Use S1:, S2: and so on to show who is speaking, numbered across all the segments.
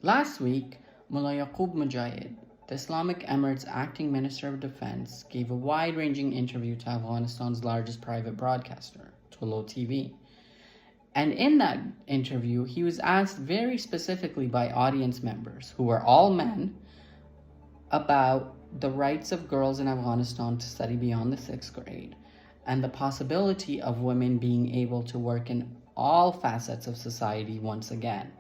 S1: Last week, Mullah Yaqoob Mujahid, the Islamic Emirate's acting Minister of Defense, gave a wide-ranging interview to Afghanistan's largest private broadcaster, TOLO TV. And in that interview, he was asked very specifically by audience members, who were all men, about the rights of girls in Afghanistan to study beyond the 6th grade and the possibility of women being able to work in all facets of society once again.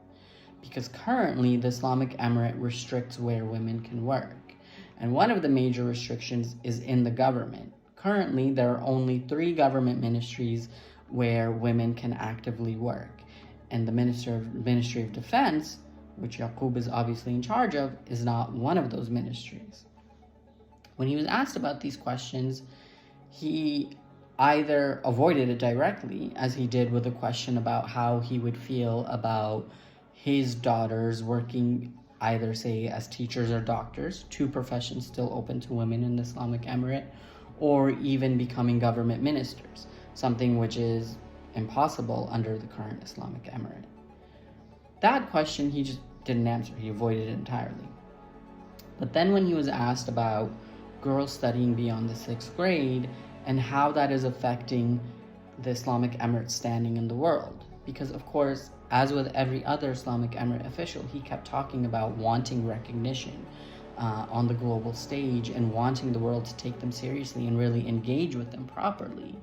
S1: Because currently the Islamic Emirate restricts where women can work. And one of the major restrictions is in the government. Currently, there are only 3 government ministries where women can actively work. And the Ministry of Defense, which Yaqoob is obviously in charge of, is not one of those ministries. When he was asked about these questions, he either avoided it directly, as he did with a question about how he would feel about his daughters working either, say, as teachers or doctors, 2 professions still open to women in the Islamic Emirate, or even becoming government ministers, something which is impossible under the current Islamic Emirate. That question he just didn't answer. He avoided it entirely. But then when he was asked about girls studying beyond the 6th grade and how that is affecting the Islamic Emirate's standing in the world, because of course, as with every other Islamic Emirate official, he kept talking about wanting recognition on the global stage and wanting the world to take them seriously and really engage with them properly.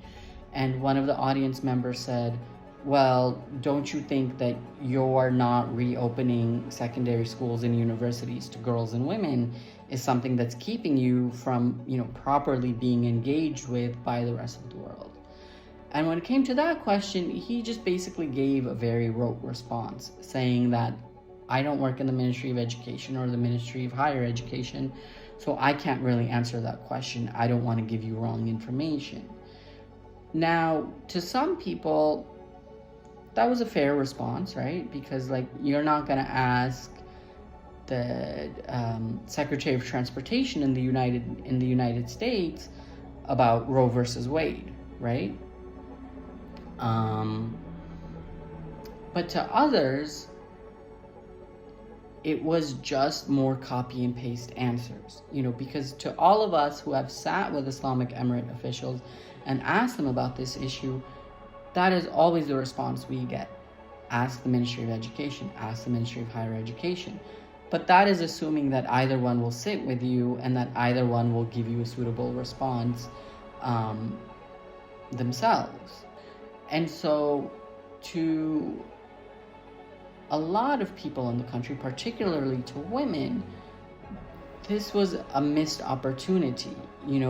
S1: And one of the audience members said, well, don't you think that you're not reopening secondary schools and universities to girls and women is something that's keeping you from, properly being engaged with by the rest of the world? And when it came to that question, he just basically gave a very rote response, saying that I don't work in the Ministry of Education or the Ministry of Higher Education, so I can't really answer that question. I don't want to give you wrong information. Now, to some people, that was a fair response, right? Because you're not going to ask the Secretary of Transportation in the United States about Roe versus Wade, right? But to others, it was just more copy and paste answers, because to all of us who have sat with Islamic Emirate officials and asked them about this issue, that is always the response we get. Ask the Ministry of Education, ask the Ministry of Higher Education. But that is assuming that either one will sit with you and that either one will give you a suitable response themselves. And so to a lot of people in the country, particularly to women, this was a missed opportunity,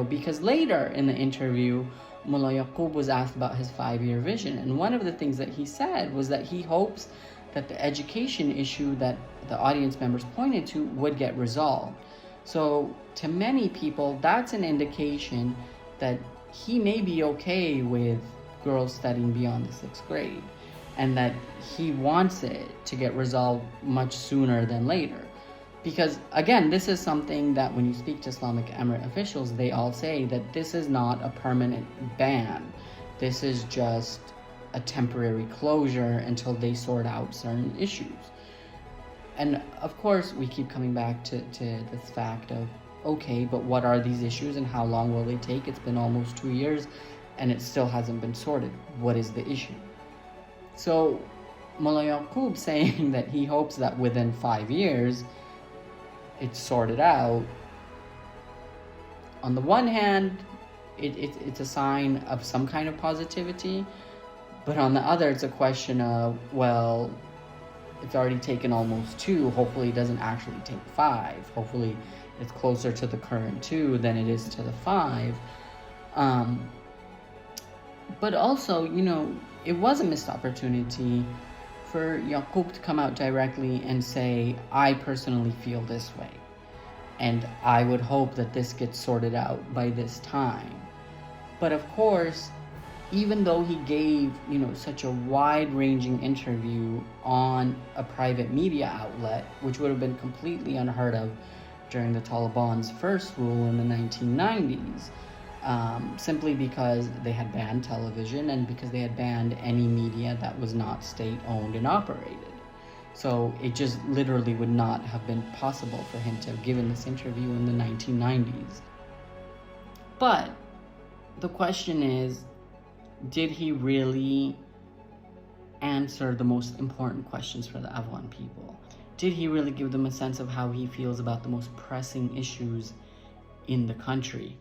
S1: because later in the interview, Mullah Yaqoob was asked about his 5-year vision. And one of the things that he said was that he hopes that the education issue that the audience members pointed to would get resolved. So to many people, that's an indication that he may be okay with girls studying beyond the 6th grade and that he wants it to get resolved much sooner than later. Because again, this is something that when you speak to Islamic Emirate officials, they all say that this is not a permanent ban. This is just a temporary closure until they sort out certain issues. And of course, we keep coming back to this fact of, okay, but what are these issues and how long will they take? It's been almost 2 years and it still hasn't been sorted. What is the issue? So Mullah Yaqoob saying that he hopes that within 5 years, it's sorted out. On the one hand, it's a sign of some kind of positivity, but on the other, it's a question of, well, it's already taken almost 2. Hopefully it doesn't actually take 5. Hopefully it's closer to the current 2 than it is to the 5. But also, it was a missed opportunity for Yaqoob to come out directly and say, I personally feel this way, and I would hope that this gets sorted out by this time. But of course, even though he gave, such a wide-ranging interview on a private media outlet, which would have been completely unheard of during the Taliban's first rule in the 1990s, simply because they had banned television and because they had banned any media that was not state-owned and operated. So it just literally would not have been possible for him to have given this interview in the 1990s. But the question is, did he really answer the most important questions for the Afghan people? Did he really give them a sense of how he feels about the most pressing issues in the country?